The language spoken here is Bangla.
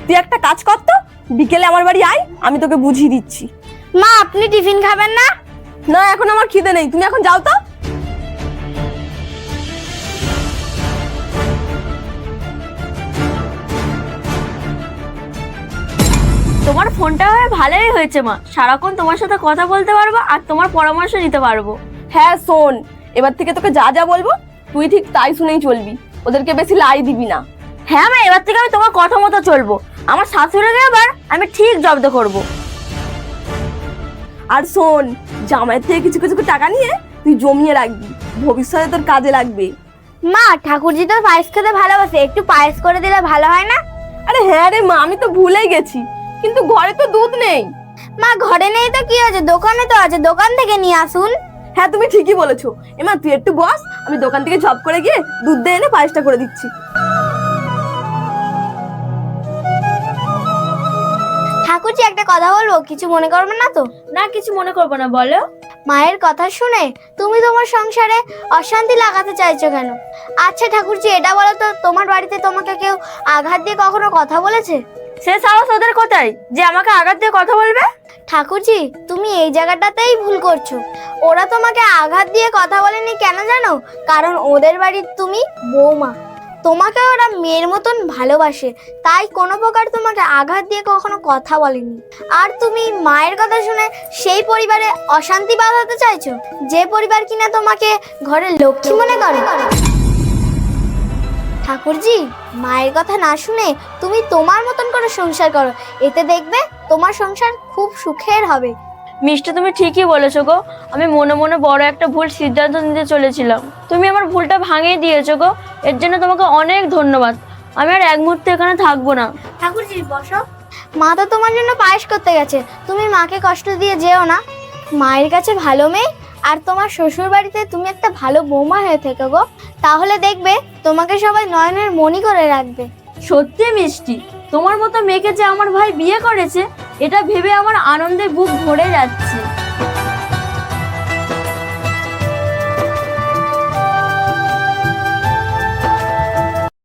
তুই একটা কাজ কর তো, বিকেলে আমার বাড়ি আয়, আমি তোকে বুঝিয়ে দিচ্ছি। মা আপনি টিফিন খাবেন না? না, এখন আমার খিদে নেই, তুমি এখন যাও তো। তোমার ফোনটা ভালোই হয়েছে মা, সারাক্ষণ তোমার সাথে কথা বলতে পারবো আর তোমার পরামর্শ নিতে পারবো। হ্যাঁ শোন, এবার থেকে তোকে যা যা বলবো তুই ঠিক তাই শুনেই চলবি, ওদেরকে বেশি লাই দিবি না। হ্যাঁ মা, এবার থেকে আমি তোমার কথা মতো চলবো। আমার শাশুড়িকে এবার আমি ঠিক জব্দ করব। আর শোন, জামাইয়ের থেকে কিছু কিছু টাকা নিয়ে তুই জমিয়ে রাখবি, ভবিষ্যতে তোর কাজে লাগবে। মা ঠাকুরজি তো পায়েস খেতে ভালোবাসে, একটু পায়েস করে দিলে ভালো হয় না? আরে হ্যাঁ রে মা, আমি তো ভুলেই গেছি, কিন্তু ঘরে তো দুধ নেই। মা ঘরে নেই তো কি হয়েছে, দোকানে তো আছে, দোকান থেকে নিয়ে আসুন। হ্যাঁ তুমি ঠিকই বলেছো। এমা তুই একটু বস, আমি দোকান থেকে ঝপ করে গিয়ে দুধ দিয়ে এনে পায়েসটা করে দিচ্ছি। ঠাকুরজি একটা কথা বলবো, কিছু মনে করবে না তো? না, কিছু মনে করবো না, বলো। মায়ের কথা শুনে তুমি তোমার সংসারে অশান্তি লাগাতে চাইছো কেন? আচ্ছা ঠাকুরজি এটা বলো তো, তোমার বাড়িতে তোমাকে কেউ আঘাত দিয়ে কখনো কথা বলেছে? সে সাহস ওদের কোথায় যে আমাকে আঘাত দিয়ে কথা বলবে? ঠাকুরজি তুমি এই জায়গাটাতেই ভুল করছো। ওরা তোমাকে আঘাত দিয়ে কথা বলেনি কেন জানো? কারণ ওদের বাড়ির তুমি বৌমা, তোমাকে ওরা মেয়ের মতন ভালোবাসে, তাই কোনো প্রকার তোমাকে আঘাত দিয়ে কখনো কথা বলেনি। আর তুমি মায়ের কথা শুনে সেই পরিবারে অশান্তি বাঁধাতে চাইছো, যে পরিবার কিনা তোমাকে ঘরের লক্ষ্মী মনে করে। ঠাকুরজি মায়ের কথা না শুনে তুমি তোমার মতন করে সংসার করো, এতে দেখবে তোমার সংসার খুব সুখের হবে। মিষ্টি, তুমি ঠিকই বলেছো গো। আমি মনে মনে বড় একটা ভুল সিদ্ধান্ত নিতে চলেছিলাম, তুমি আমার ভুলটা ভাঙিয়ে দিয়েছো গো। এর জন্য তোমাকে অনেক ধন্যবাদ। আমি আর এক মুহূর্তে এখানে থাকবো না। ঠাকুরজি বসো। মা তো তোমার জন্য পায়েস করতে গেছে, তুমি মাকে কষ্ট দিয়ে যেও না। মায়ের কাছে ভালো মেয়ে আর তোমার শ্বশুর বাড়িতে তুমি একটা ভালো বৌমা হয়ে থেকো গো, তাহলে দেখবে তোমাকে সবাই নয়নের মণি করে রাখবে। সত্যি মিষ্টি, তোমার মতো মেয়েকে যে আমার ভাই বিয়ে করেছে, এটা ভেবে আমার আনন্দে বুক ভরে যাচ্ছে।